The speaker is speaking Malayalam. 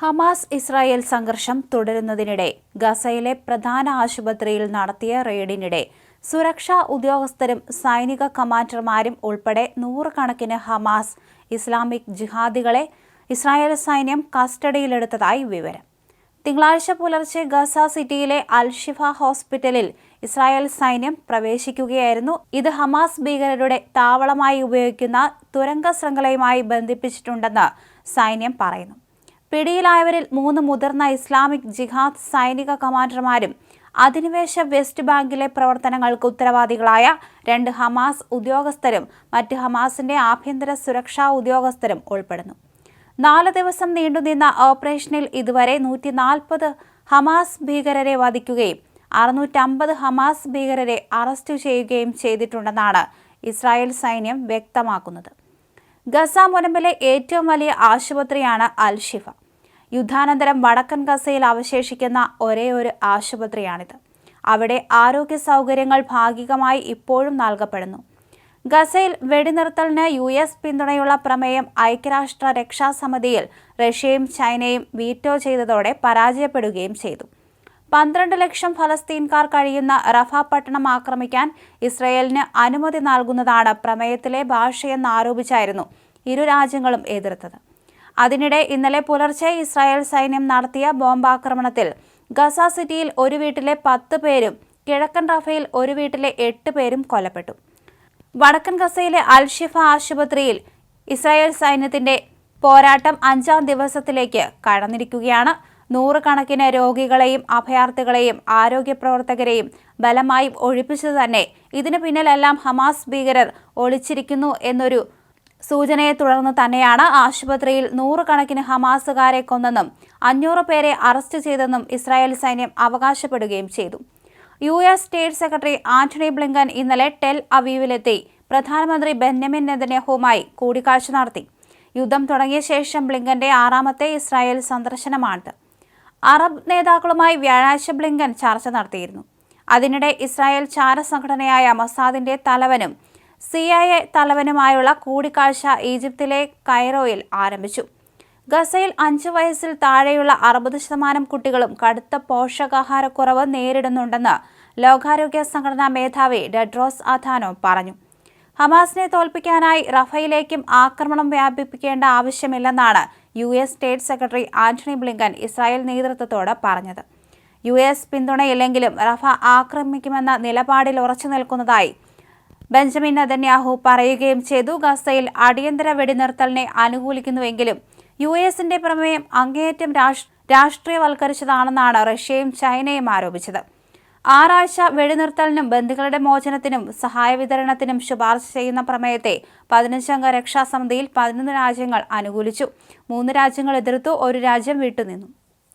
ഹമാസ് ഇസ്രായേൽ സംഘർഷം തുടരുന്നതിനിടെ ഗസയിലെ പ്രധാന ആശുപത്രിയിൽ നടത്തിയ റെയ്ഡിനിടെ സുരക്ഷാ ഉദ്യോഗസ്ഥരും സൈനിക കമാൻഡർമാരും ഉൾപ്പെടെ നൂറുകണക്കിന് ഹമാസ് ഇസ്ലാമിക് ജിഹാദികളെ ഇസ്രായേൽ സൈന്യം കസ്റ്റഡിയിലെടുത്തതായി വിവരം. തിങ്കളാഴ്ച പുലർച്ചെ ഗസ സിറ്റിയിലെ അൽ-ഷിഫ ഹോസ്പിറ്റലിൽ ഇസ്രായേൽ സൈന്യം പ്രവേശിക്കുകയായിരുന്നു. ഇത് ഹമാസ് ഭീകരരുടെ താവളമായി ഉപയോഗിക്കുന്ന തുരങ്ക ശൃംഖലയുമായി ബന്ധിപ്പിച്ചിട്ടുണ്ടെന്ന് സൈന്യം പറയുന്നു. പിടിയിലായവരിൽ 3 മുതിർന്ന ഇസ്ലാമിക് ജിഹാദ് സൈനിക കമാൻഡർമാരും അധിനിവേശ വെസ്റ്റ് ബാങ്കിലെ പ്രവർത്തനങ്ങൾക്ക് ഉത്തരവാദികളായ 2 ഹമാസ് ഉദ്യോഗസ്ഥരും മറ്റ് ഹമാസിന്റെ ആഭ്യന്തര സുരക്ഷാ ഉദ്യോഗസ്ഥരും ഉൾപ്പെടുന്നു. 4 ദിവസം നീണ്ടുനിന്ന ഓപ്പറേഷനിൽ ഇതുവരെ 140 ഹമാസ് ഭീകരരെ വധിക്കുകയും 650 ഹമാസ് ഭീകരരെ അറസ്റ്റ് ചെയ്യുകയും ചെയ്തിട്ടുണ്ടെന്നാണ് ഇസ്രായേൽ സൈന്യം വ്യക്തമാക്കുന്നത്. ഗസ മുനമ്പിലെ ഏറ്റവും വലിയ ആശുപത്രിയാണ് അൽ-ഷിഫ. യുദ്ധാനന്തരം വടക്കൻ ഗസയിൽ അവശേഷിക്കുന്ന ഒരേയൊരു ആശുപത്രിയാണിത്. അവിടെ ആരോഗ്യ സൗകര്യങ്ങൾ ഭാഗികമായി ഇപ്പോഴും നൽകപ്പെടുന്നു. ഗസയിൽ വെടിനിർത്തലിന് US പിന്തുണയുള്ള പ്രമേയം ഐക്യരാഷ്ട്ര രക്ഷാസമിതിയിൽ റഷ്യയും ചൈനയും വീറ്റോ ചെയ്തതോടെ പരാജയപ്പെടുകയും ചെയ്തു. 12 ലക്ഷം ഫലസ്തീൻകാർ കഴിയുന്ന റഫ പട്ടണം ആക്രമിക്കാൻ ഇസ്രയേലിന് അനുമതി നൽകുന്നതാണ് പ്രമേയത്തിലെ ഭാഷയെന്നാരോപിച്ചായിരുന്നു ഇരു രാജ്യങ്ങളും എതിർത്തത്. അതിനിടെ ഇന്നലെ പുലർച്ചെ ഇസ്രായേൽ സൈന്യം നടത്തിയ ബോംബാക്രമണത്തിൽ ഗസ സിറ്റിയിൽ ഒരു വീട്ടിലെ 10 പേരും കിഴക്കൻ റഫയിൽ ഒരു വീട്ടിലെ 8 പേരും കൊല്ലപ്പെട്ടു. വടക്കൻ ഗസയിലെ അൽ-ഷിഫ ആശുപത്രിയിൽ ഇസ്രായേൽ സൈന്യത്തിന്റെ പോരാട്ടം 5ാം ദിവസത്തിലേക്ക് കടന്നിരിക്കുകയാണ്. നൂറുകണക്കിന് രോഗികളെയും അഭയാർത്ഥികളെയും ആരോഗ്യ പ്രവർത്തകരെയും ബലമായി ഒഴിപ്പിച്ചു തന്നെ ഇതിനു പിന്നിലെല്ലാം ഹമാസ് ഭീകരർ ഒളിച്ചിരിക്കുന്നു എന്നൊരു സൂചനയെ തുടർന്ന് തന്നെയാണ് ആശുപത്രിയിൽ നൂറുകണക്കിന് ഹമാസുകാരെ കൊന്നെന്നും 500 പേരെ അറസ്റ്റ് ചെയ്തെന്നും ഇസ്രായേൽ സൈന്യം അവകാശപ്പെടുകയും ചെയ്തു. US state secretary Antony Blinken ഇന്നലെ ടെൽ അവീവിലെത്തി പ്രധാനമന്ത്രി ബെന്യാമിൻ നെതന്യാഹുവുമായി കൂടിക്കാഴ്ച നടത്തി. യുദ്ധം തുടങ്ങിയ ശേഷം ബ്ലിങ്കന്റെ 6ാമത്തെ ഇസ്രായേൽ സന്ദർശനമാണിത്. അറബ് നേതാക്കളുമായി വ്യാഴാഴ്ച ബ്ലിങ്കൻ ചർച്ച നടത്തിയിരുന്നു. അതിനിടെ ഇസ്രായേൽ ചാരസംഘടനയായ മൊസാദിന്റെ തലവനും CIA തലവനുമായുള്ള കൂടിക്കാഴ്ച ഈജിപ്തിലെ കൈറോയിൽ ആരംഭിച്ചു. ഗസയിൽ 5 വയസ്സിൽ താഴെയുള്ള 60% കുട്ടികളും കടുത്ത പോഷകാഹാരക്കുറവ് നേരിടുന്നുണ്ടെന്ന് ലോകാരോഗ്യ സംഘടനാ മേധാവി ടെഡ്രോസ് അഥാനോം പറഞ്ഞു. ഹമാസിനെ തോൽപ്പിക്കാനായി റഫയിലേക്കും ആക്രമണം വ്യാപിപ്പിക്കേണ്ട ആവശ്യമില്ലെന്നാണ് US state secretary Antony Blinken Israel നേതൃത്വത്തോട് പറഞ്ഞത്. US പിന്തുണയില്ലെങ്കിലും റഫ ആക്രമിക്കുമെന്ന നിലപാടിൽ ഉറച്ചു നിൽക്കുന്നതായി ബെഞ്ചമിൻ നെതന്യാഹു പറയുകയും ചെയ്തു. ഗസയിൽ അടിയന്തര വെടിനിർത്തലിനെ അനുകൂലിക്കുന്നുവെങ്കിലും USന്റെ പ്രമേയം അങ്ങേയറ്റം രാഷ്ട്രീയവൽക്കരിച്ചതാണെന്നാണ് റഷ്യയും ചൈനയും ആരോപിച്ചത്. 6 ആഴ്ച വെടിനിർത്തലിനും ബന്ദികളുടെ മോചനത്തിനും സഹായ വിതരണത്തിനും ശുപാർശ ചെയ്യുന്ന പ്രമേയത്തെ 15 അംഗ രക്ഷാസമിതിയിൽ 11 രാജ്യങ്ങൾ അനുകൂലിച്ചു. 3 രാജ്യങ്ങൾ എതിർത്തു, 1 രാജ്യം വിട്ടുനിന്നു.